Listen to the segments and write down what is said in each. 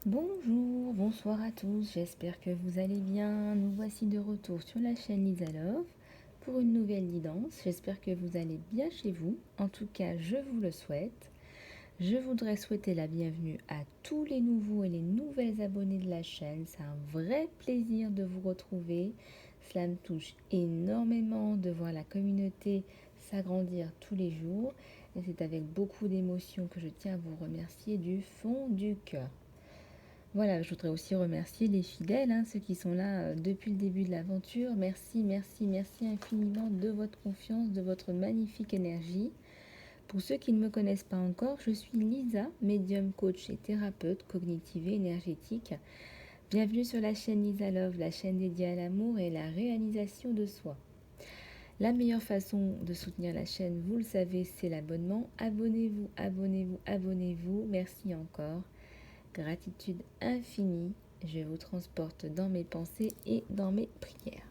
Bonjour, bonsoir à tous, j'espère que vous allez bien. Nous voici de retour sur la chaîne Lisa Love pour une nouvelle guidance. J'espère que vous allez bien chez vous. En tout cas, je vous le souhaite. Je voudrais souhaiter la bienvenue à tous les nouveaux et les nouvelles abonnés de la chaîne. C'est un vrai plaisir de vous retrouver. Cela me touche énormément de voir la communauté s'agrandir tous les jours. Et c'est avec beaucoup d'émotion que je tiens à vous remercier du fond du cœur. Voilà, je voudrais aussi remercier les fidèles, ceux qui sont là depuis le début de l'aventure. Merci, merci, merci infiniment de votre confiance, de votre magnifique énergie. Pour ceux qui ne me connaissent pas encore, je suis Lisa, médium, coach et thérapeute cognitive et énergétique. Bienvenue sur la chaîne Lisa Love, la chaîne dédiée à l'amour et la réalisation de soi. La meilleure façon de soutenir la chaîne, vous le savez, c'est l'abonnement. Abonnez-vous, abonnez-vous, abonnez-vous. Merci encore. Gratitude infinie, je vous transporte dans mes pensées et dans mes prières.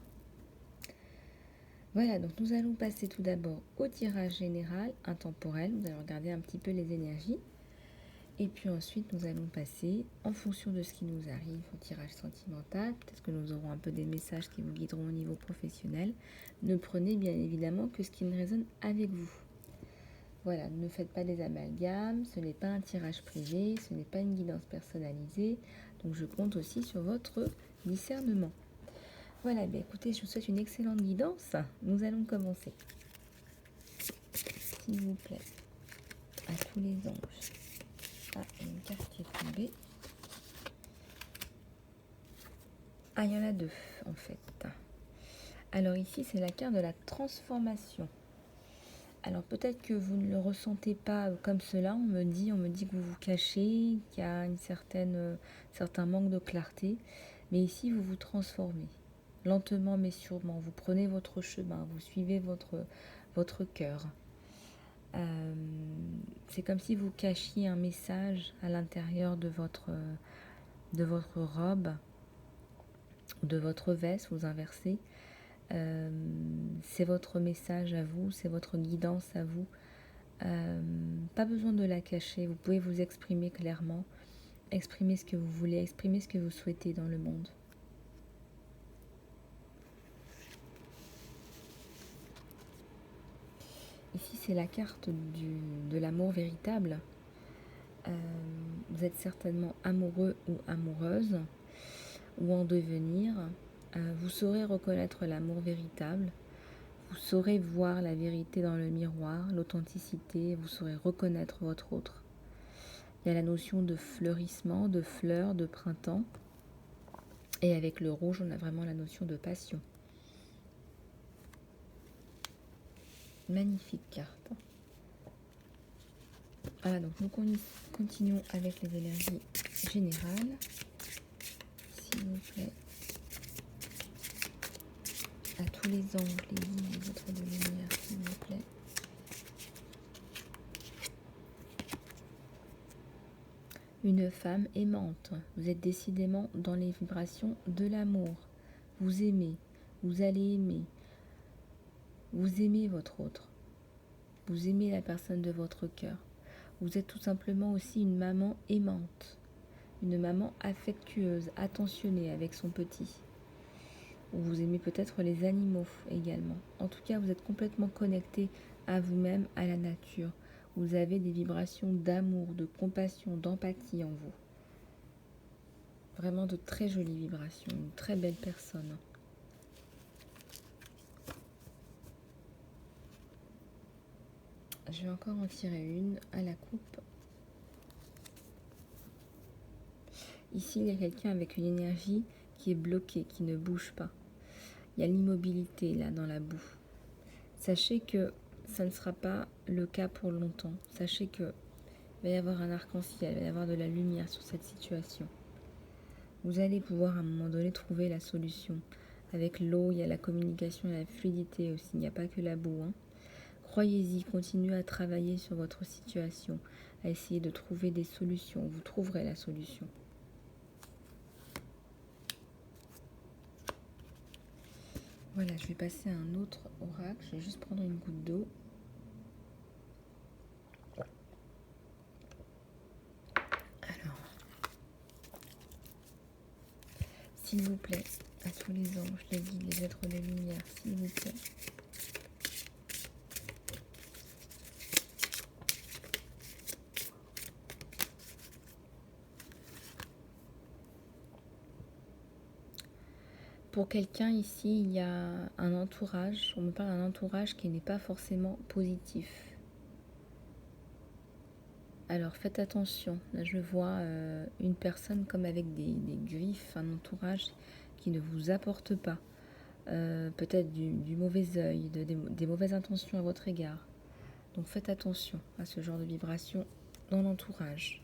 Voilà, donc nous allons passer tout d'abord au tirage général intemporel. Nous allons regarder un petit peu les énergies. Et puis ensuite, nous allons passer, en fonction de ce qui nous arrive, au tirage sentimental. Peut-être que nous aurons un peu des messages qui vous guideront au niveau professionnel. Ne prenez bien évidemment que ce qui résonne avec vous. Voilà, ne faites pas des amalgames, ce n'est pas un tirage privé, ce n'est pas une guidance personnalisée, donc je compte aussi sur votre discernement. Voilà, écoutez, je vous souhaite une excellente guidance. Nous allons commencer. S'il vous plaît, à tous les anges. Ah, il y a une carte qui est tombée. Ah, il y en a deux, en fait. Alors ici, c'est la carte de la transformation. Alors peut-être que vous ne le ressentez pas comme cela, on me dit que vous vous cachez, qu'il y a certain manque de clarté, mais ici vous vous transformez, lentement mais sûrement, vous prenez votre chemin, vous suivez votre cœur. C'est comme si vous cachiez un message à l'intérieur de votre robe, de votre veste, vous inversez. C'est votre message à vous, c'est votre guidance à vous. Pas besoin de la cacher, vous pouvez vous exprimer clairement, exprimer ce que vous voulez, exprimer ce que vous souhaitez dans le monde. Ici, c'est la carte de l'amour véritable. Vous êtes certainement amoureux ou amoureuse, ou en devenir. Vous saurez reconnaître l'amour véritable. Vous saurez voir la vérité dans le miroir, l'authenticité. Vous saurez reconnaître votre autre. Il y a la notion de fleurissement, de fleurs, de printemps. Et avec le rouge, on a vraiment la notion de passion. Magnifique carte. Voilà, donc nous continuons avec les énergies générales. S'il vous plaît. À tous les anges, les guides, les êtres de lumière, s'il vous plaît. Une femme aimante. Vous êtes décidément dans les vibrations de l'amour. Vous aimez, vous allez aimer. Vous aimez votre autre. Vous aimez la personne de votre cœur. Vous êtes tout simplement aussi une maman aimante. Une maman affectueuse, attentionnée avec son petit. Ou vous aimez peut-être les animaux également. En tout cas, vous êtes complètement connecté à vous-même, à la nature. Vous avez des vibrations d'amour, de compassion, d'empathie en vous. Vraiment de très jolies vibrations, une très belle personne. Je vais encore en tirer une à la coupe. Ici, il y a quelqu'un avec une énergie qui est bloquée, qui ne bouge pas. Il y a l'immobilité là dans la boue. Sachez que ça ne sera pas le cas pour longtemps. Sachez que il va y avoir un arc-en-ciel, il va y avoir de la lumière sur cette situation. Vous allez pouvoir à un moment donné trouver la solution. Avec l'eau, il y a la communication et la fluidité aussi. Il n'y a pas que la boue. Croyez-y, continuez à travailler sur votre situation, à essayer de trouver des solutions. Vous trouverez la solution. Voilà, je vais passer à un autre oracle. Je vais juste prendre une goutte d'eau. Alors, S'il vous plaît, à tous les anges, les guides, les êtres de lumière, s'il vous plaît. Pour quelqu'un ici, il y a un entourage, on me parle d'un entourage qui n'est pas forcément positif. Alors faites attention, là je vois une personne comme avec des griffes, un entourage qui ne vous apporte pas, peut-être du mauvais œil, des mauvaises intentions à votre égard. Donc faites attention à ce genre de vibration dans l'entourage.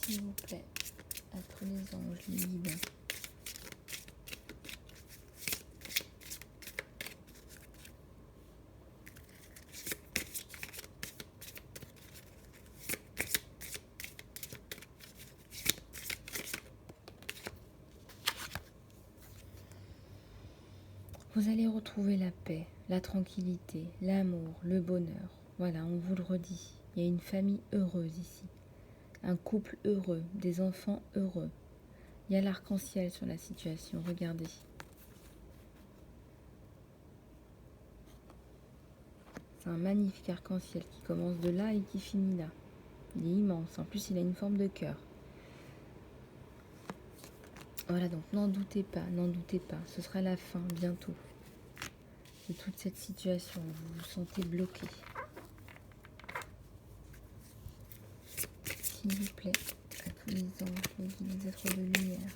S'il vous plaît, à tous les anges, les guides. Vous allez retrouver la paix, la tranquillité, l'amour, le bonheur. Voilà, on vous le redit. Il y a une famille heureuse ici. Un couple heureux, des enfants heureux. Il y a l'arc-en-ciel sur la situation, regardez. C'est un magnifique arc-en-ciel qui commence de là et qui finit là. Il est immense, en plus il a une forme de cœur. Voilà, donc n'en doutez pas, ce sera la fin bientôt de toute cette situation. Vous vous sentez bloqué. S'il vous plaît, à tous les anges, les êtres de lumière.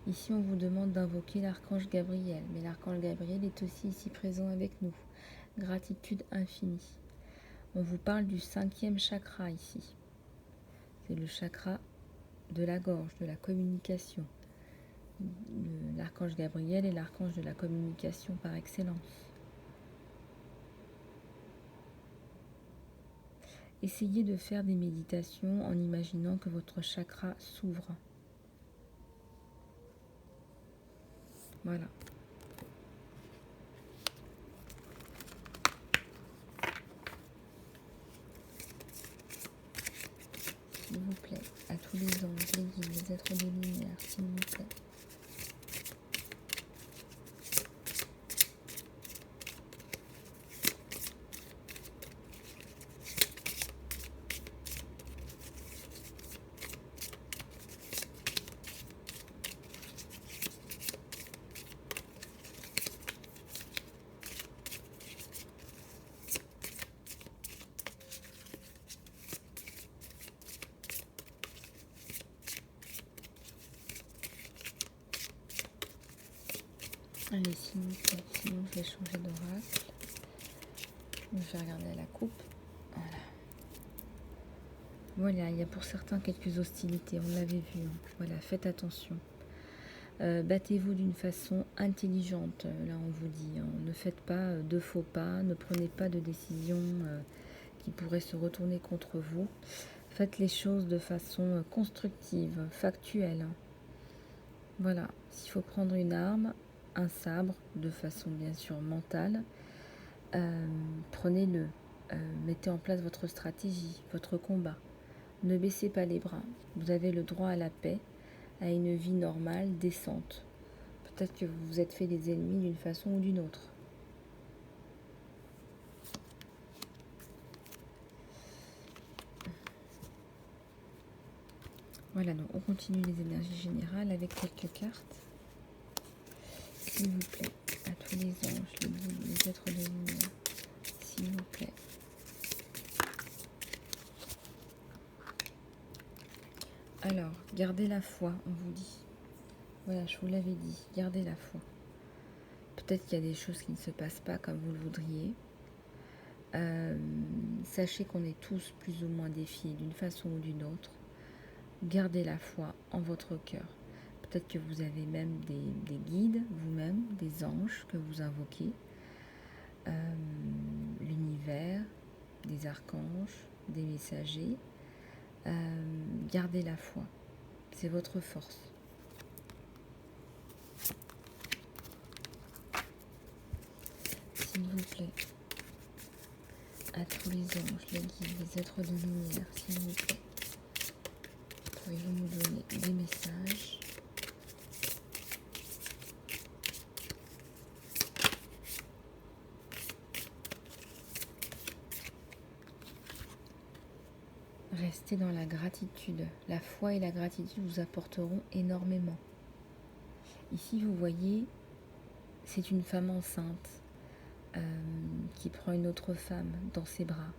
Ici, on vous demande d'invoquer l'archange Gabriel, mais l'archange Gabriel est aussi ici présent avec nous. Gratitude infinie. On vous parle du 5e chakra ici. C'est le chakra de la gorge, de la communication. L'archange Gabriel est l'archange de la communication par excellence. Essayez de faire des méditations en imaginant que votre chakra s'ouvre. Voilà. S'il vous plaît, à tous les anges, les guides, les êtres de lumière, s'il vous plaît. Allez, s'il vous plaît, sinon je vais changer d'oracle. Je vais regarder la coupe. Voilà, il y a pour certains quelques hostilités, on l'avait vu. Voilà, faites attention. Battez-vous d'une façon intelligente, là on vous dit. Ne faites pas de faux pas, ne prenez pas de décisions qui pourraient se retourner contre vous. Faites les choses de façon constructive, factuelle. Voilà, s'il faut prendre une arme, un sabre, de façon bien sûr mentale, prenez-le. Mettez en place votre stratégie, votre combat. Ne baissez pas les bras. Vous avez le droit à la paix, à une vie normale, décente. Peut-être que vous vous êtes fait des ennemis d'une façon ou d'une autre. Voilà, donc on continue les énergies générales avec quelques cartes. S'il vous plaît, à tous les anges, les guides, les êtres de lumière, s'il vous plaît. Alors, gardez la foi, on vous dit. Voilà, je vous l'avais dit, gardez la foi. Peut-être qu'il y a des choses qui ne se passent pas comme vous le voudriez. Sachez qu'on est tous plus ou moins défiés d'une façon ou d'une autre. Gardez la foi en votre cœur. Peut-être que vous avez même des guides, vous-même, des anges que vous invoquez. L'univers, des archanges, des messagers. Gardez la foi. C'est votre force. vous plaît, à tous les anges, les guides, les êtres de lumière, s'il vous plaît, pourriez-vous nous donner des messages? Restez dans la gratitude. La foi et la gratitude vous apporteront énormément. Ici, vous voyez, c'est une femme enceinte qui prend une autre femme dans ses bras.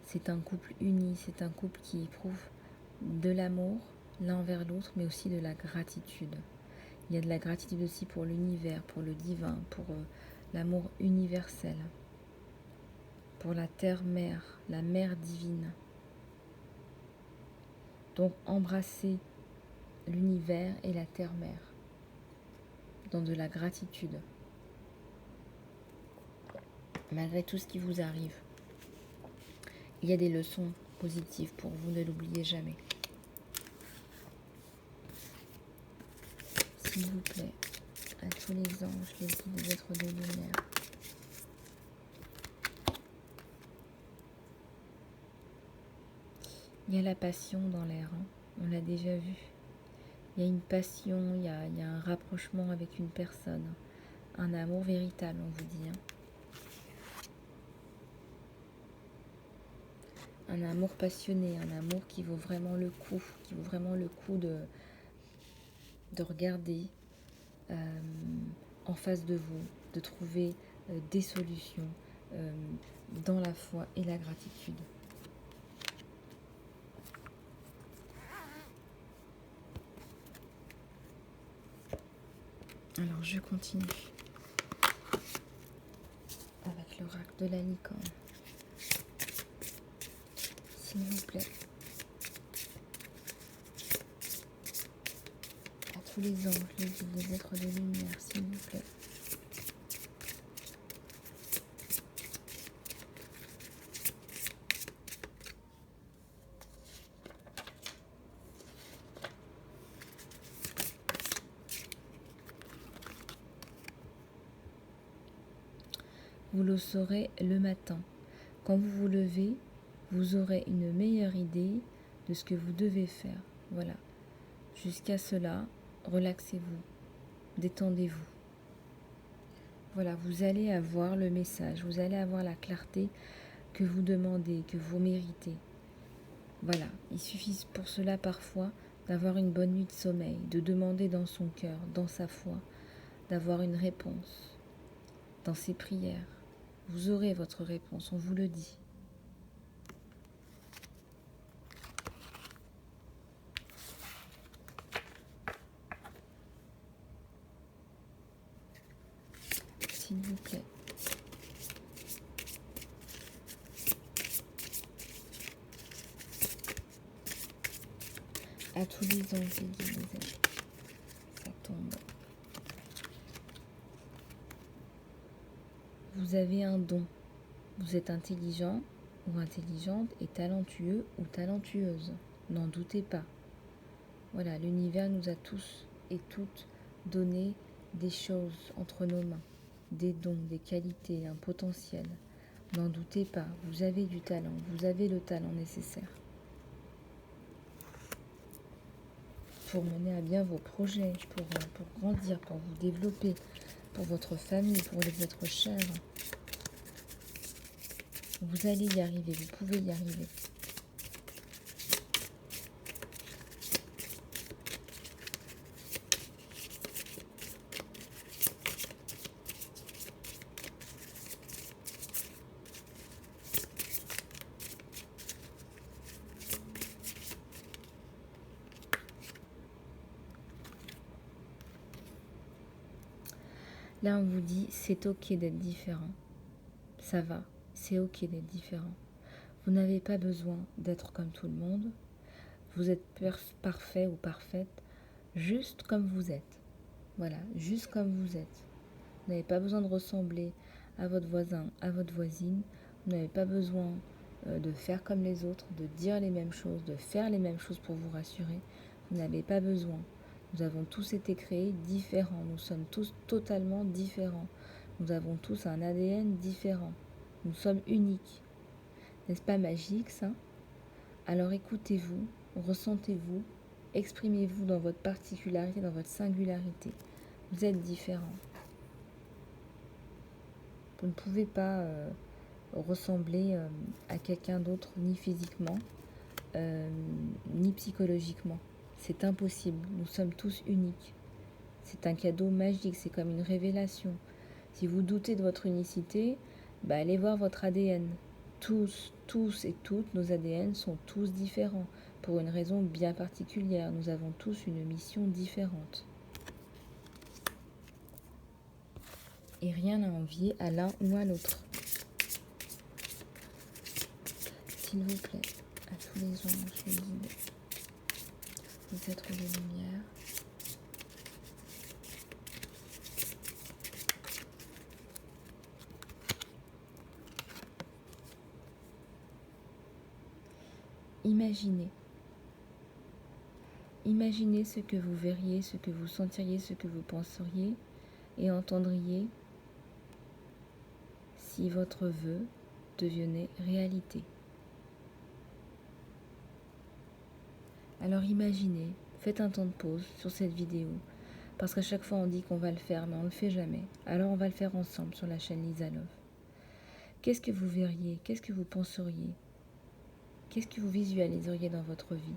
C'est un couple uni, c'est un couple qui éprouve de l'amour l'un envers l'autre, mais aussi de la gratitude. Il y a de la gratitude aussi pour l'univers, pour le divin, pour l'amour universel, pour la terre-mère, la mère divine. Donc embrassez l'univers et la terre-mère dans de la gratitude, malgré tout ce qui vous arrive. Il y a des leçons positives pour vous, ne l'oubliez jamais. S'il vous plaît, à tous les anges, les guides, les êtres de lumière. Il y a la passion dans l'air, hein. On l'a déjà vu. Il y a une passion, il y a un rapprochement avec une personne, un amour véritable, on vous dit. Un amour passionné, un amour qui vaut vraiment le coup, de regarder en face de vous, de trouver des solutions dans la foi et la gratitude. Alors je continue avec l'oracle de la licorne. S'il vous plaît, à tous les anges, les guides, les êtres de lumière, s'il vous plaît. Vous le saurez le matin. Quand vous vous levez, vous aurez une meilleure idée de ce que vous devez faire. Voilà. Jusqu'à cela, relaxez-vous, détendez-vous. Voilà, vous allez avoir le message, vous allez avoir la clarté que vous demandez, que vous méritez. Voilà, il suffit pour cela parfois d'avoir une bonne nuit de sommeil, de demander dans son cœur, dans sa foi, d'avoir une réponse dans ses prières. Vous aurez votre réponse, on vous le dit. S'il vous plaît. À tous les anges, les amis. Ça tombe. Vous avez un don. Vous êtes intelligent ou intelligente et talentueux ou talentueuse. N'en doutez pas. Voilà, l'univers nous a tous et toutes donné des choses entre nos mains, des dons, des qualités, un potentiel. N'en doutez pas, vous avez du talent, vous avez le talent nécessaire pour mener à bien vos projets, pour grandir, pour vous développer, pour votre famille, pour les êtres chers. Vous allez y arriver, vous pouvez y arriver. Là, on vous dit, c'est ok d'être différent. Ça va, c'est ok d'être différent. Vous n'avez pas besoin d'être comme tout le monde. Vous êtes parfait ou parfaite, juste comme vous êtes. Voilà, juste comme vous êtes. Vous n'avez pas besoin de ressembler à votre voisin, à votre voisine. Vous n'avez pas besoin de faire comme les autres, de dire les mêmes choses, de faire les mêmes choses pour vous rassurer. Vous n'avez pas besoin. Nous avons tous été créés différents. Nous sommes tous totalement différents. Nous avons tous un ADN différent. Nous sommes uniques. N'est-ce pas magique ça? Alors écoutez-vous, ressentez-vous, exprimez-vous dans votre particularité, dans votre singularité. Vous êtes différents. Vous ne pouvez pas ressembler à quelqu'un d'autre, ni physiquement, ni psychologiquement. C'est impossible. Nous sommes tous uniques. C'est un cadeau magique, c'est comme une révélation. Si vous doutez de votre unicité, allez voir votre ADN. Tous et toutes, nos ADN sont tous différents, pour une raison bien particulière. Nous avons tous une mission différente. Et rien à envier à l'un ou à l'autre. S'il vous plaît, à tous les anges, les guides, les êtres de lumière, imaginez. Imaginez ce que vous verriez, ce que vous sentiriez, ce que vous penseriez et entendriez si votre vœu devenait réalité. Alors imaginez, faites un temps de pause sur cette vidéo, parce qu'à chaque fois on dit qu'on va le faire, mais on ne le fait jamais. Alors on va le faire ensemble sur la chaîne Lisa Love. Qu'est-ce que vous verriez? Qu'est-ce que vous penseriez? Qu'est-ce que vous visualiseriez dans votre vie?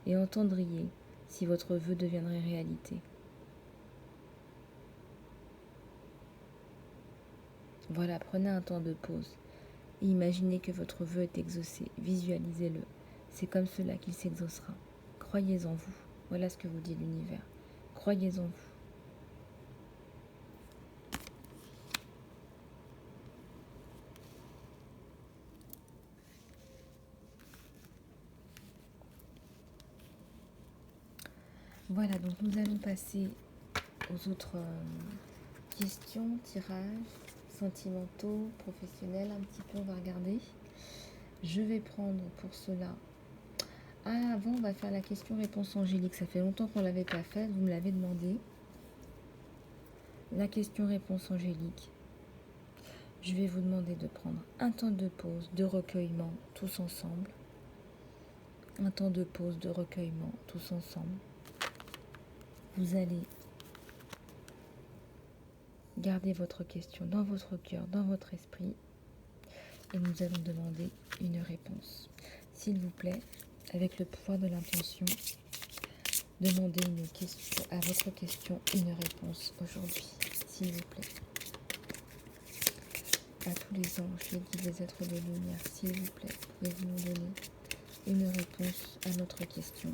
Et entendriez si votre vœu deviendrait réalité. Voilà, prenez un temps de pause et imaginez que votre vœu est exaucé. Visualisez-le. C'est comme cela qu'il s'exaucera. Croyez en vous. Voilà ce que vous dit l'univers. Croyez en vous. Voilà, donc nous allons passer aux autres questions, tirages, sentimentaux, professionnels, un petit peu, on va regarder. Je vais prendre pour cela... Ah, avant, on va faire la question-réponse angélique. Ça fait longtemps qu'on ne l'avait pas faite, vous me l'avez demandé. La question-réponse angélique. Je vais vous demander de prendre un temps de pause, de recueillement, tous ensemble. Un temps de pause, de recueillement, tous ensemble. Vous allez garder votre question dans votre cœur, dans votre esprit. Et nous allons demander une réponse. S'il vous plaît, avec le pouvoir de l'intention, demandez à votre question une réponse aujourd'hui. S'il vous plaît. À tous les anges, les guides, les êtres de lumière, s'il vous plaît, pouvez-vous nous donner une réponse à notre question?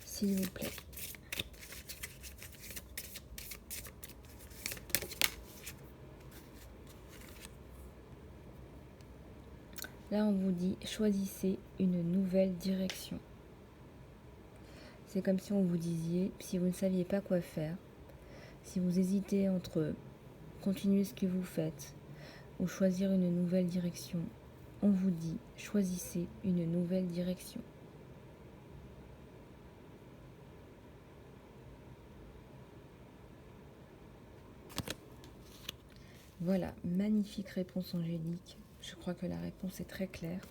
S'il vous plaît. Là, on vous dit, choisissez une nouvelle direction. C'est comme si on vous disiez, si vous ne saviez pas quoi faire, si vous hésitez entre continuer ce que vous faites ou choisir une nouvelle direction, on vous dit, choisissez une nouvelle direction. Voilà, magnifique réponse angélique. Je crois que la réponse est très claire.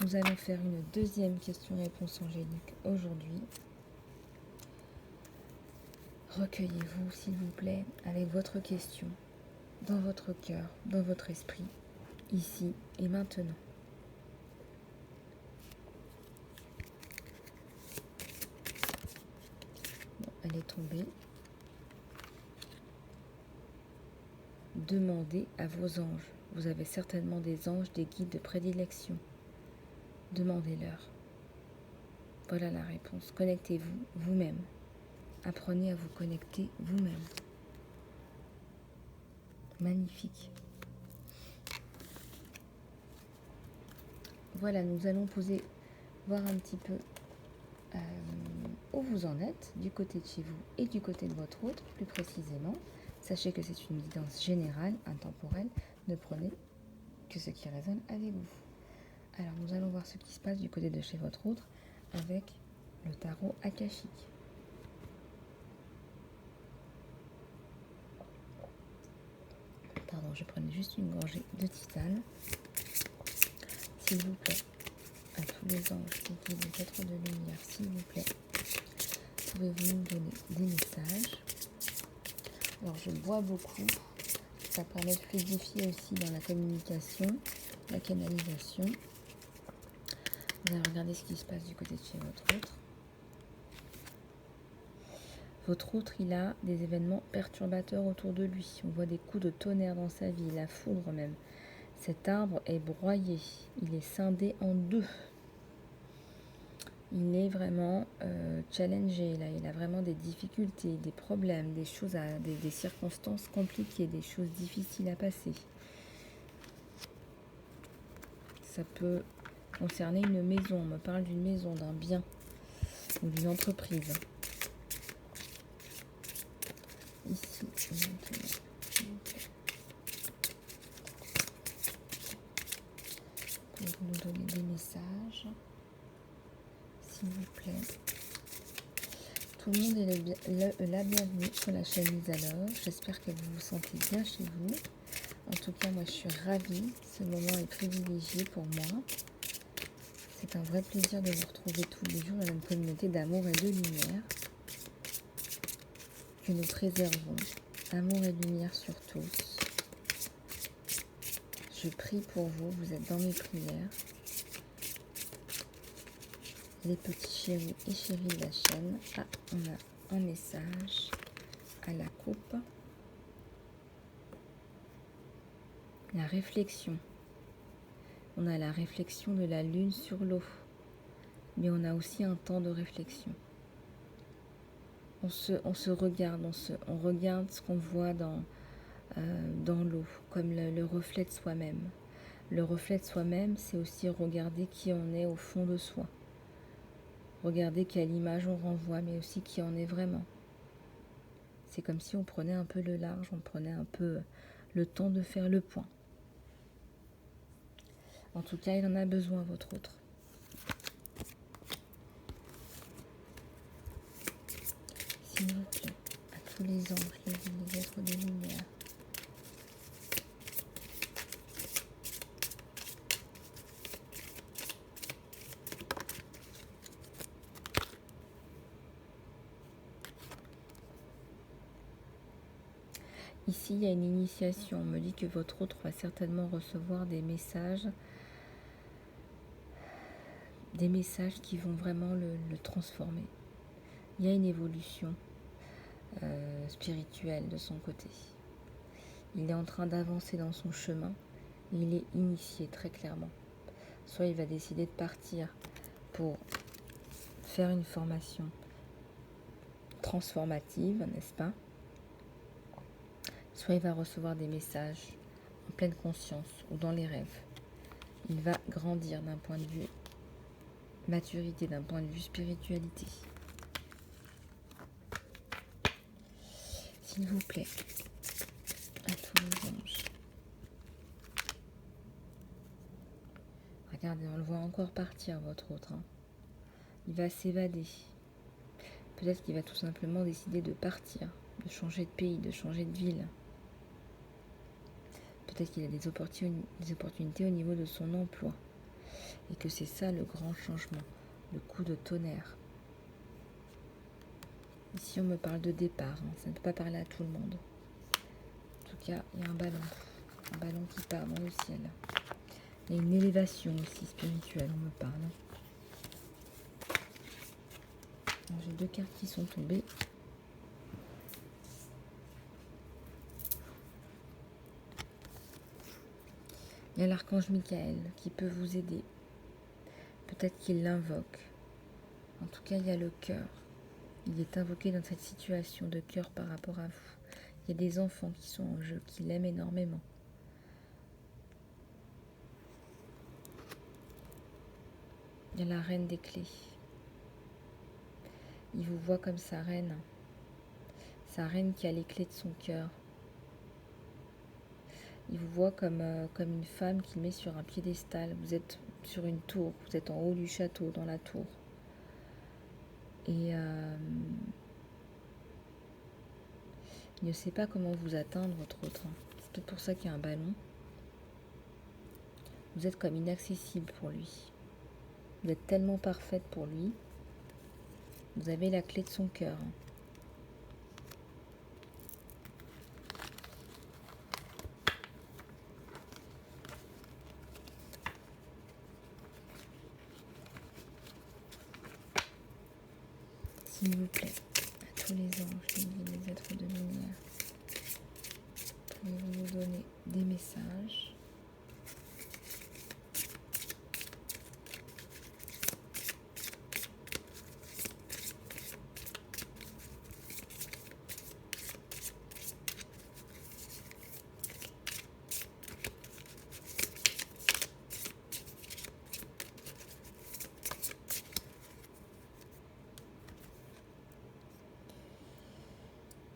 Nous allons faire une deuxième question-réponse angélique aujourd'hui. Recueillez-vous, s'il vous plaît, avec votre question, dans votre cœur, dans votre esprit, ici et maintenant. Bon, elle est tombée. Demandez à vos anges. Vous avez certainement des anges, des guides de prédilection. Demandez-leur. Voilà la réponse. Connectez-vous vous-même. Apprenez à vous connecter vous-même. Magnifique. Voilà, nous allons voir un petit peu où vous en êtes, du côté de chez vous et du côté de votre autre, plus précisément. Sachez que c'est une guidance générale, intemporelle. Ne prenez que ce qui résonne avec vous. Alors, nous allons voir ce qui se passe du côté de chez votre autre avec le tarot akashique. Pardon, je prenais juste une gorgée de tisane. S'il vous plaît, à tous les anges, les guides, les êtres de lumière, s'il vous plaît, pouvez-vous nous donner des messages? Alors, je bois beaucoup. Ça permet de fluidifier aussi dans la communication, la canalisation. Vous allez regarder ce qui se passe du côté de chez votre autre. Votre autre, il a des événements perturbateurs autour de lui. On voit des coups de tonnerre dans sa vie, la foudre même. Cet arbre est broyé, il est scindé en deux. Il est vraiment challengé, là. Il a vraiment des difficultés, des problèmes, des choses, des circonstances compliquées, des choses difficiles à passer. Ça peut concerner une maison, on me parle d'une maison, d'un bien ou d'une entreprise. Ici, maintenant, s'il vous plaît. Pouvez-vous nous donner des messages, s'il vous plaît? Tout le monde est la bienvenue sur la chaîne Isalove. J'espère que vous vous sentez bien chez vous. En tout cas, moi, je suis ravie. Ce moment est privilégié pour moi. C'est un vrai plaisir de vous retrouver tous les jours dans une communauté d'amour et de lumière que nous préservons. Amour et lumière sur tous. Je prie pour vous. Vous êtes dans mes prières. Les petits chéris et chéries de la chaîne. Ah, on a un message à la coupe. La réflexion. On a la réflexion de la lune sur l'eau. Mais on a aussi un temps de réflexion. On se regarde, on regarde ce qu'on voit dans l'eau, comme le reflet de soi-même. Le reflet de soi-même, c'est aussi regarder qui on est au fond de soi. Regarder quelle image on renvoie, mais aussi qui on est vraiment. C'est comme si on prenait un peu le large, on prenait un peu le temps de faire le point. En tout cas, il en a besoin, votre autre. S'il vous plaît, à tous les anges, les êtres de lumière. Ici, il y a une initiation. On me dit que votre autre va certainement recevoir des messages qui vont vraiment le transformer. Il y a une évolution spirituelle de son côté. Il est en train d'avancer dans son chemin. Il est initié très clairement. Soit il va décider de partir pour faire une formation transformative, n'est-ce pas? Soit il va recevoir des messages en pleine conscience ou dans les rêves. Il va grandir d'un point de vue maturité, d'un point de vue spiritualité. S'il vous plaît, à tous les anges. Regardez, on le voit encore partir, votre autre. Il va s'évader. Peut-être qu'il va tout simplement décider de partir, de changer de pays, de changer de ville. Peut-être qu'il a des opportunités au niveau de son emploi. Et que c'est ça le grand changement, le coup de tonnerre. Ici, on me parle de départ. Ça ne peut pas parler à tout le monde. En tout cas, il y a un ballon qui part dans le ciel. Il y a une élévation aussi spirituelle, on me parle. J'ai deux cartes qui sont tombées. Il y a l'archange Michael qui peut vous aider. Peut-être qu'il l'invoque. En tout cas, il y a le cœur. Il est invoqué dans cette situation de cœur par rapport à vous. Il y a des enfants qui sont en jeu, qui l'aiment énormément. Il y a la reine des clés. Il vous voit comme sa reine qui a les clés de son cœur. Il vous voit comme une femme qu'il met sur un piédestal. Vous êtes sur une tour, vous êtes en haut du château, dans la tour. Et il ne sait pas comment vous atteindre, votre autre. C'est peut-être pour ça qu'il y a un ballon. Vous êtes comme inaccessible pour lui. Vous êtes tellement parfaite pour lui. Vous avez la clé de son cœur. S'il vous plaît, à tous les anges, les êtres de lumière, pouvez-vous nous donner des messages ?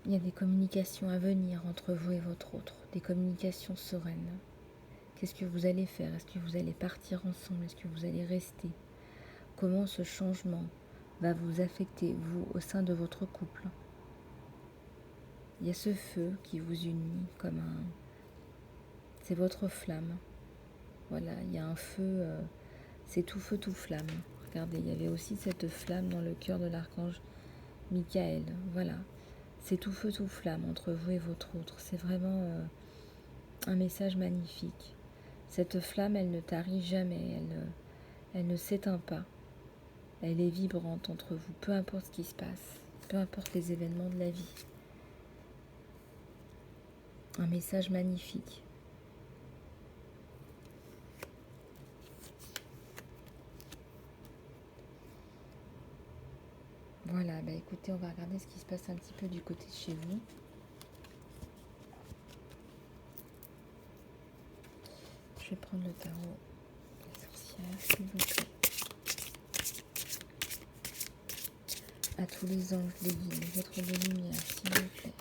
Il y a des communications à venir entre vous et votre autre, des communications sereines. Qu'est-ce que vous allez faire? Est-ce que vous allez partir ensemble? Est-ce que vous allez rester? Comment ce changement va vous affecter, vous, au sein de votre couple? Il y a ce feu qui vous unit comme un... C'est votre flamme. Voilà, il y a un feu, c'est tout feu, tout flamme. Regardez, il y avait aussi cette flamme dans le cœur de l'archange Michael. Voilà, c'est tout feu, tout flamme entre vous et votre autre. C'est vraiment un message magnifique. Cette flamme, elle ne tarit jamais, elle ne s'éteint pas. Elle est vibrante entre vous, peu importe ce qui se passe, peu importe les événements de la vie. Un message magnifique. Voilà, bah écoutez, on va regarder ce qui se passe un petit peu du côté de chez vous. Je vais prendre le tarot des sorcières, s'il vous plaît. À tous les anges, les guides, les êtres de lumière, s'il vous plaît.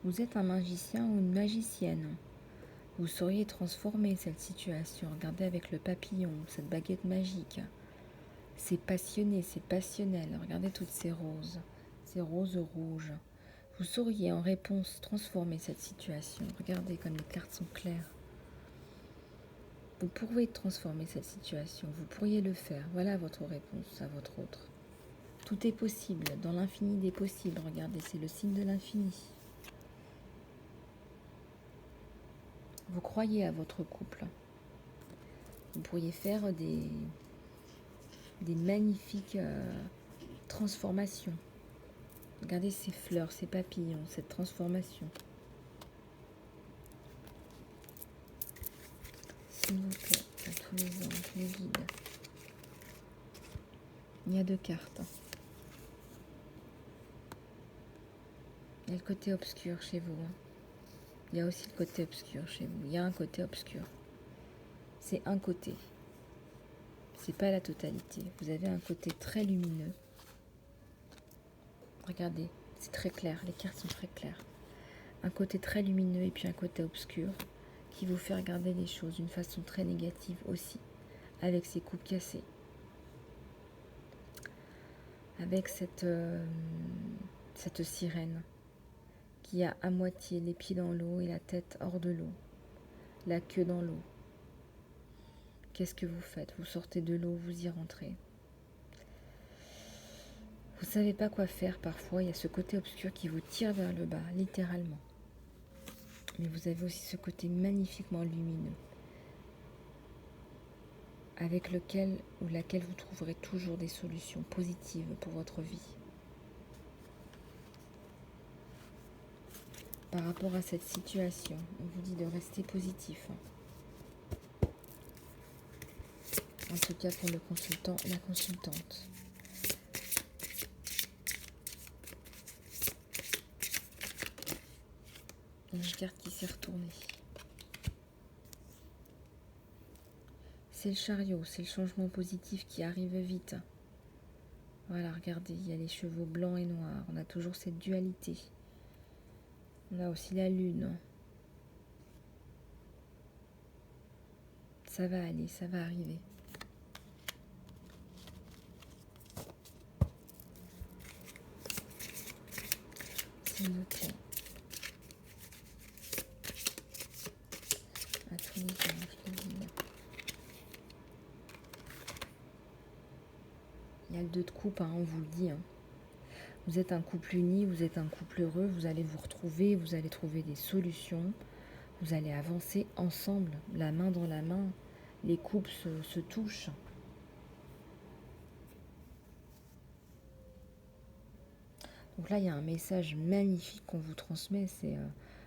Vous êtes un magicien ou une magicienne. Vous sauriez transformer cette situation. Regardez avec le papillon, cette baguette magique. C'est passionné, c'est passionnel. Regardez toutes ces roses rouges. Vous sauriez en réponse transformer cette situation. Regardez comme les cartes sont claires. Vous pourriez transformer cette situation. Vous pourriez le faire. Voilà votre réponse à votre autre. Tout est possible. Dans l'infini des possibles. Regardez, c'est le signe de l'infini. Vous croyez à votre couple. Vous pourriez faire des magnifiques transformations. Regardez ces fleurs, ces papillons, cette transformation. S'il vous plaît, à tous les anges, les guides. Il y a 2 cartes. Il y a le côté obscur chez vous. Il y a aussi le côté obscur chez vous. Il y a un côté obscur. C'est un côté. C'est pas la totalité. Vous avez un côté très lumineux. Regardez, c'est très clair. Les cartes sont très claires. Un côté très lumineux et puis un côté obscur qui vous fait regarder les choses d'une façon très négative aussi, avec ces coupes cassées, avec cette sirène qui a à moitié les pieds dans l'eau et la tête hors de l'eau, la queue dans l'eau. Qu'est-ce que vous faites? Vous sortez de l'eau, vous y rentrez. Vous ne savez pas quoi faire parfois, il y a ce côté obscur qui vous tire vers le bas, littéralement. Mais vous avez aussi ce côté magnifiquement lumineux, avec lequel ou laquelle vous trouverez toujours des solutions positives pour votre vie. Par rapport à cette situation, on vous dit de rester positif. En tout cas pour le consultant, la consultante. Une carte qui s'est retournée. C'est le chariot, c'est le changement positif qui arrive vite. Voilà, regardez, il y a les chevaux blancs et noirs. On a toujours cette dualité. On a aussi la lune. Ça va aller, ça va arriver. C'est noté. À tous les anges, les guides. Il y a le 2 de coupe, hein, on vous le dit. Hein. Vous êtes un couple uni, vous êtes un couple heureux, vous allez vous retrouver, vous allez trouver des solutions, vous allez avancer ensemble, la main dans la main. Les couples se touchent. Donc là, il y a un message magnifique qu'on vous transmet, c'est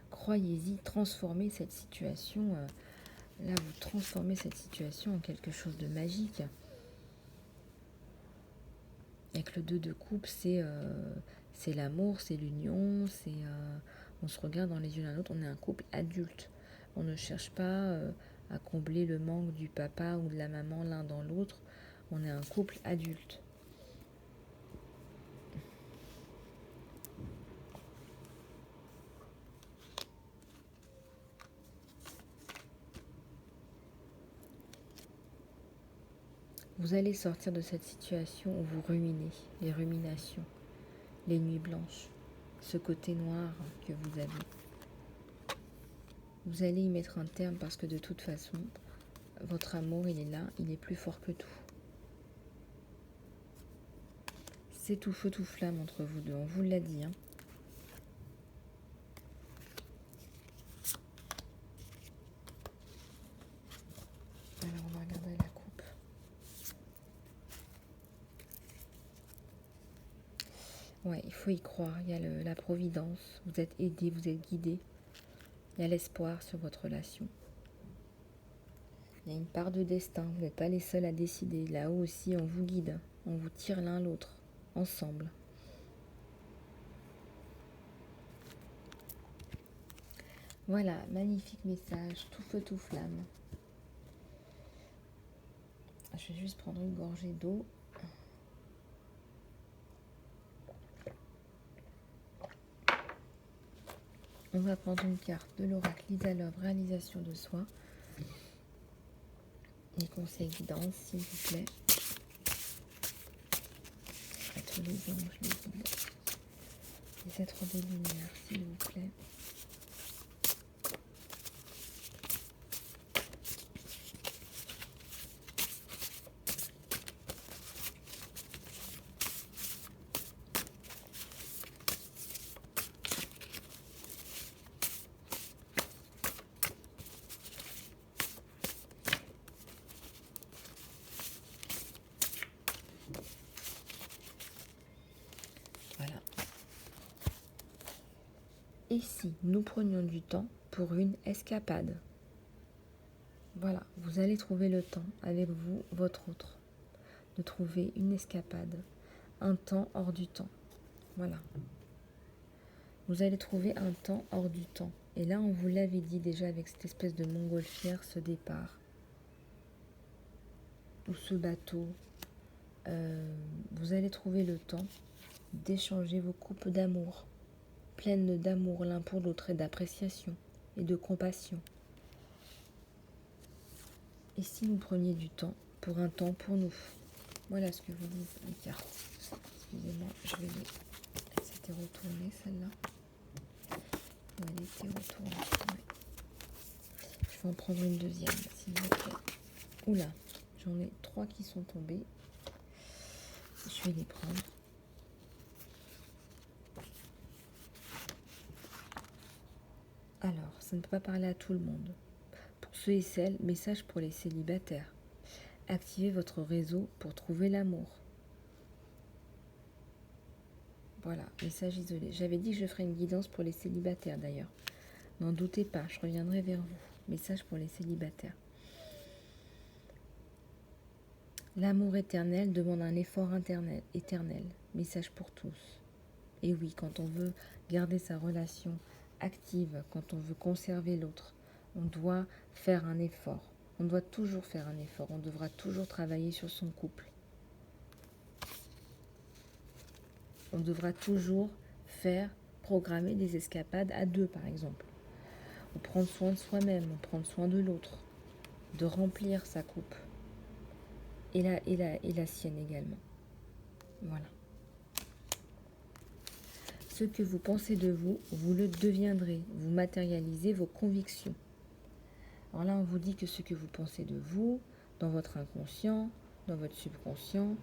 croyez-y, transformez cette situation. Là, vous transformez cette situation en quelque chose de magique. Avec le 2 de coupe, c'est l'amour, c'est l'union, on se regarde dans les yeux l'un l'autre, on est un couple adulte. On ne cherche pas à combler le manque du papa ou de la maman l'un dans l'autre. On est un couple adulte. Vous allez sortir de cette situation où vous ruminez, les ruminations, les nuits blanches, ce côté noir que vous avez. Vous allez y mettre un terme parce que de toute façon, votre amour, il est là, il est plus fort que tout. C'est tout feu, tout flamme entre vous deux, on vous l'a dit. Hein. Alors on va regarder la coupe. Ouais, il faut y croire, il y a la providence, vous êtes aidé, vous êtes guidé. Il y a l'espoir sur votre relation. Il y a une part de destin, vous n'êtes pas les seuls à décider. Là-haut aussi, on vous guide, on vous tire l'un l'autre, ensemble. Voilà, magnifique message, tout feu, tout flamme. Je vais juste prendre une gorgée d'eau. On va prendre une carte de l'oracle Lisa Love, réalisation de soi. Les conseils guidance, s'il vous plaît. À tous les anges, les guides. Les êtres de lumière, s'il vous plaît. Voilà. Et si nous prenions du temps pour une escapade? Voilà, vous allez trouver le temps avec vous, votre autre, de trouver une escapade, un temps hors du temps. Voilà. Vous allez trouver un temps hors du temps. Et là, on vous l'avait dit déjà avec cette espèce de montgolfière, ce départ, ou ce bateau. Vous allez trouver le temps d'échanger vos coupes d'amour, pleines d'amour l'un pour l'autre et d'appréciation et de compassion. Et si nous preniez du temps pour un temps pour nous? Voilà ce que vous disent les cartes. Excusez-moi, je vais les... Elle s'était retournée celle-là. Elle était retournée. Ouais. Je vais en prendre une deuxième, s'il vous plaît. Oula, j'en ai 3 qui sont tombés. Je vais les prendre. Alors, ça ne peut pas parler à tout le monde. Pour ceux et celles, message pour les célibataires. Activez votre réseau pour trouver l'amour. Voilà, message isolé. J'avais dit que je ferais une guidance pour les célibataires d'ailleurs. N'en doutez pas, je reviendrai vers vous. Message pour les célibataires. L'amour éternel demande un effort éternel. Message pour tous. Et oui, quand on veut garder sa relation active, quand on veut conserver l'autre, on doit faire un effort. On doit toujours faire un effort. On devra toujours travailler sur son couple. On devra toujours programmer des escapades à deux, par exemple. Ou prendre soin de soi-même, ou prendre soin de l'autre. De remplir sa coupe. Et la sienne également. Voilà. Ce que vous pensez de vous, vous le deviendrez. Vous matérialisez vos convictions. Alors là, on vous dit que ce que vous pensez de vous, dans votre inconscient, dans votre subconscient,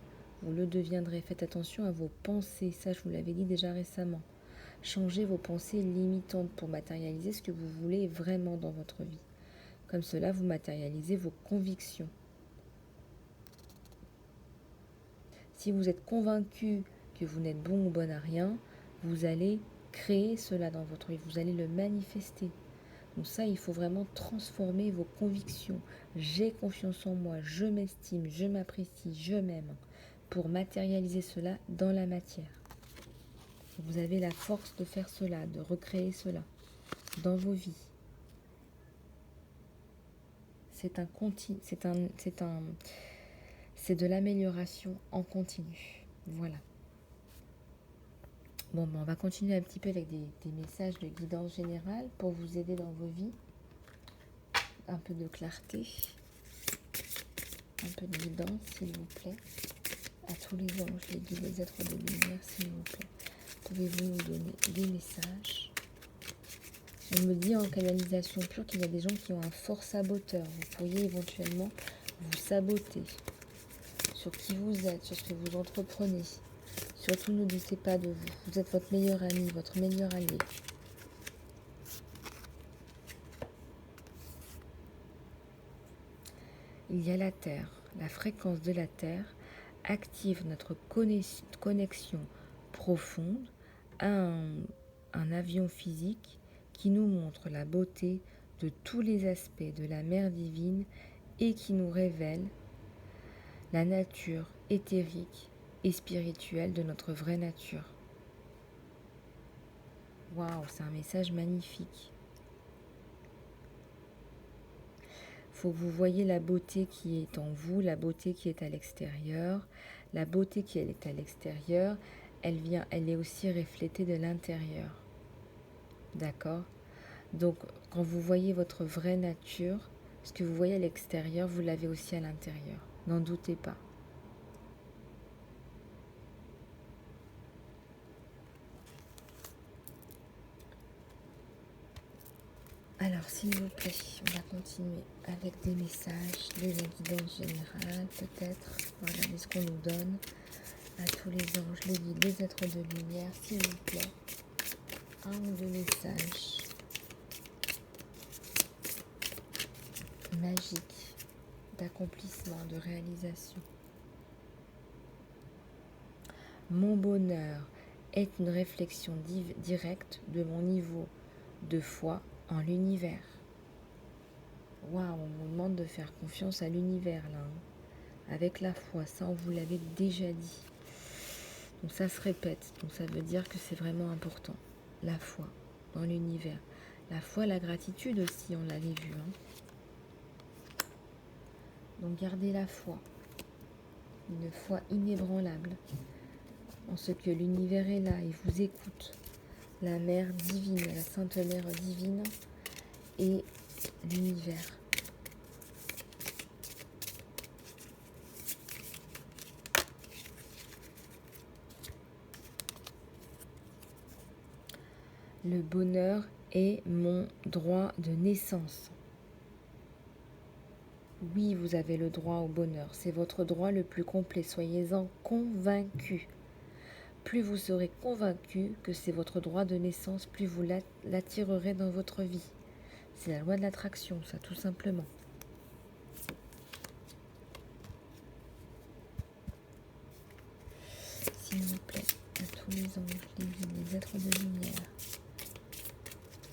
vous le deviendrez. Faites attention à vos pensées. Ça, je vous l'avais dit déjà récemment. Changez vos pensées limitantes pour matérialiser ce que vous voulez vraiment dans votre vie. Comme cela, vous matérialisez vos convictions. Si vous êtes convaincu que vous n'êtes bon ou bonne à rien, vous allez créer cela dans votre vie. Vous allez le manifester. Donc ça, il faut vraiment transformer vos convictions. J'ai confiance en moi, je m'estime, je m'apprécie, je m'aime. Pour matérialiser cela dans la matière. Vous avez la force de faire cela, de recréer cela dans vos vies. C'est de l'amélioration en continu. Voilà. Bon, on va continuer un petit peu avec des messages de guidance générale pour vous aider dans vos vies. Un peu de clarté, un peu de guidance, s'il vous plaît. À tous les anges, les guides, les êtres de lumière, s'il vous plaît. Pouvez-vous nous donner des messages? On me dit en canalisation pure qu'il y a des gens qui ont un fort saboteur. Vous pourriez éventuellement vous saboter sur qui vous êtes, sur ce que vous entreprenez. Surtout, ne doutez pas de vous. Vous êtes votre meilleur ami, votre meilleur allié. Il y a la Terre. La fréquence de la Terre active notre connexion profonde à un avion physique qui nous montre la beauté de tous les aspects de la mère divine et qui nous révèle la nature éthérique et spirituelle de notre vraie nature. Waouh, c'est un message magnifique. Faut que vous voyez la beauté qui est en vous, la beauté qui est à l'extérieur. La beauté qui est à l'extérieur, elle est aussi reflétée de l'intérieur. D'accord? Donc, quand vous voyez votre vraie nature, ce que vous voyez à l'extérieur, vous l'avez aussi à l'intérieur. N'en doutez pas. Alors, s'il vous plaît, on va continuer avec des messages, des guidances générales, peut-être. Regardez ce qu'on nous donne. À tous les anges, les guides, les êtres de lumière, s'il vous plaît. Un ou deux messages magiques d'accomplissement, de réalisation. Mon bonheur est une réflexion directe de mon niveau de foi en l'univers. Waouh, on vous demande de faire confiance à l'univers là. Avec la foi, ça on vous l'avait déjà dit. Donc ça se répète, donc ça veut dire que c'est vraiment important. La foi dans l'univers. La foi, la gratitude aussi, on l'avait vu. Donc gardez la foi. Une foi inébranlable en ce que l'univers est là et vous écoute. La mère divine, la sainte mère divine et l'univers. Le bonheur est mon droit de naissance. Oui, vous avez le droit au bonheur. C'est votre droit le plus complet. Soyez-en convaincus. Plus vous serez convaincu que c'est votre droit de naissance, plus vous l'attirerez dans votre vie. C'est la loi de l'attraction, ça, tout simplement. S'il vous plaît, à tous les anges, les guides, les êtres de lumière.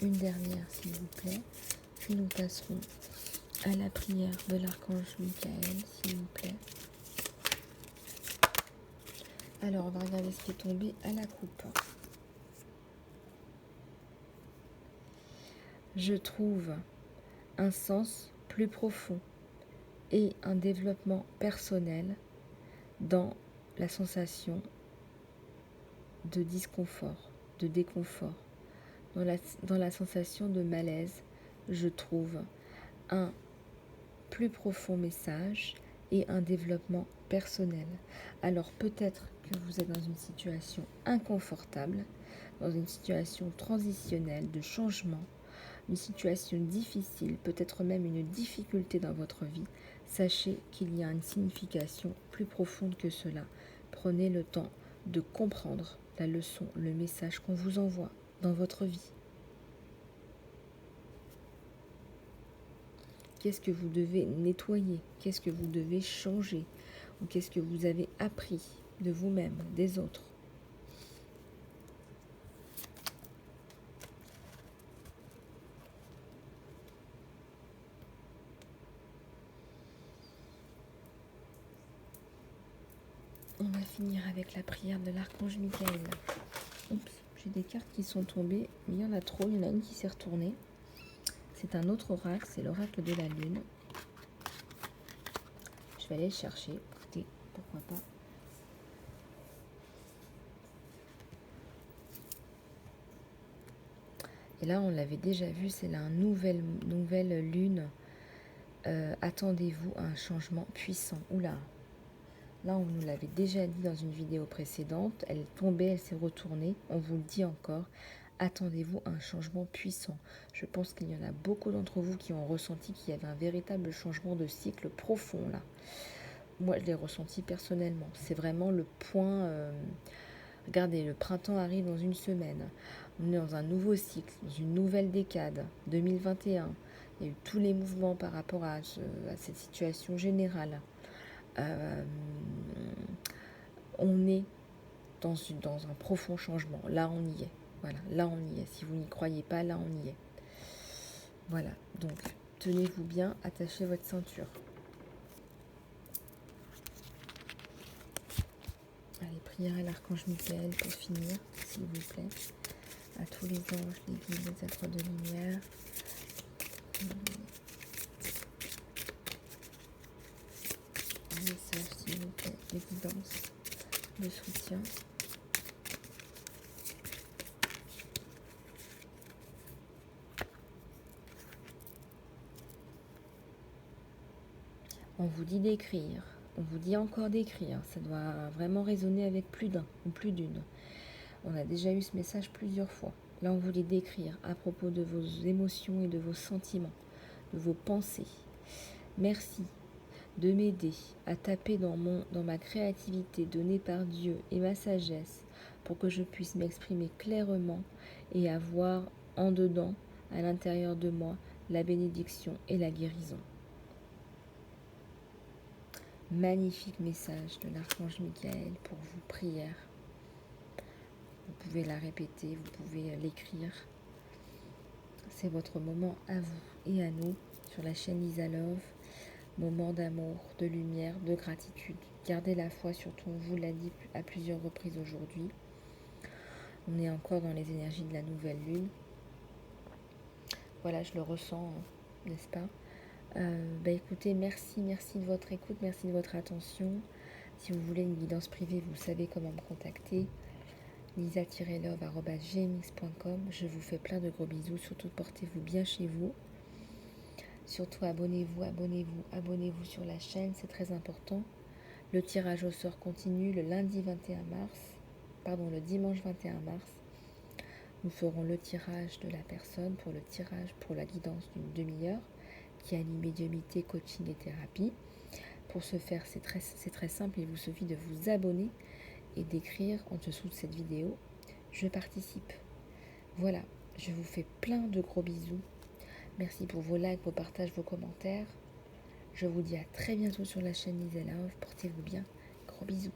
Une dernière, s'il vous plaît. Puis nous passerons à la prière de l'archange Michael, s'il vous plaît. Alors, on va regarder ce qui est tombé à la coupe. Je trouve un sens plus profond et un développement personnel dans la sensation de disconfort, de déconfort, dans la sensation de malaise, je trouve un plus profond message et un développement personnel. Alors peut-être que vous êtes dans une situation inconfortable, dans une situation transitionnelle de changement, une situation difficile, peut-être même une difficulté dans votre vie. Sachez qu'il y a une signification plus profonde que cela. Prenez le temps de comprendre la leçon, le message qu'on vous envoie dans votre vie. Qu'est-ce que vous devez nettoyer? Qu'est-ce que vous devez changer? Ou qu'est-ce que vous avez appris de vous-même, des autres? On va finir avec la prière de l'archange Michael. Oups, j'ai des cartes qui sont tombées, mais il y en a trop, il y en a une qui s'est retournée. C'est un autre oracle, c'est l'oracle de la lune. Je vais aller le chercher, écoutez, pourquoi pas. Et là, on l'avait déjà vu, c'est la nouvelle lune. Attendez-vous à un changement puissant. Oula, là, on nous l'avait déjà dit dans une vidéo précédente. Elle est tombée, elle s'est retournée. On vous le dit encore. Attendez-vous à un changement puissant. Je pense qu'il y en a beaucoup d'entre vous qui ont ressenti qu'il y avait un véritable changement de cycle profond là. Moi, je l'ai ressenti personnellement. C'est vraiment le point. Regardez, le printemps arrive dans une semaine. On est dans un nouveau cycle, dans une nouvelle décade, 2021. Il y a eu tous les mouvements par rapport à cette situation générale. On est dans un profond changement. Là, on y est. Voilà, là, on y est. Si vous n'y croyez pas, là, on y est. Voilà, donc, tenez-vous bien, attachez votre ceinture. Allez, prière à l'archange Michael pour finir, s'il vous plaît. À tous les anges, les guides, les êtres de lumière. Un message, s'il vous plaît, de guidance, de soutien. On vous dit d'écrire, on vous dit encore d'écrire. Ça doit vraiment résonner avec plus d'un ou plus d'une. On a déjà eu ce message plusieurs fois. Là, on vous dit d'écrire à propos de vos émotions et de vos sentiments, de vos pensées. Merci de m'aider à taper dans ma créativité donnée par Dieu et ma sagesse pour que je puisse m'exprimer clairement et avoir en dedans, à l'intérieur de moi, la bénédiction et la guérison. Magnifique message de l'archange Michael pour vous, prière. Vous pouvez la répéter, vous pouvez l'écrire. C'est votre moment à vous et à nous sur la chaîne Lisa Love. Moment d'amour, de lumière, de gratitude. Gardez la foi, surtout on vous l'a dit à plusieurs reprises aujourd'hui. On est encore dans les énergies de la nouvelle lune. Voilà, je le ressens, n'est-ce pas? Écoutez, merci de votre écoute, merci de votre attention. Si vous voulez une guidance privée, vous savez comment me contacter. lisa-love@gmx.com. Je vous fais plein de gros bisous, surtout portez-vous bien chez vous. Surtout abonnez-vous sur la chaîne, c'est très important. Le tirage au sort continue le dimanche 21 mars. Nous ferons le tirage de la personne pour la guidance d'une demi-heure qui allie médiumnité, coaching et thérapie. Pour ce faire, c'est très simple, il vous suffit de vous abonner et d'écrire en dessous de cette vidéo « Je participe ». Voilà, je vous fais plein de gros bisous. Merci pour vos likes, vos partages, vos commentaires. Je vous dis à très bientôt sur la chaîne Lisa Love. Portez-vous bien. Gros bisous.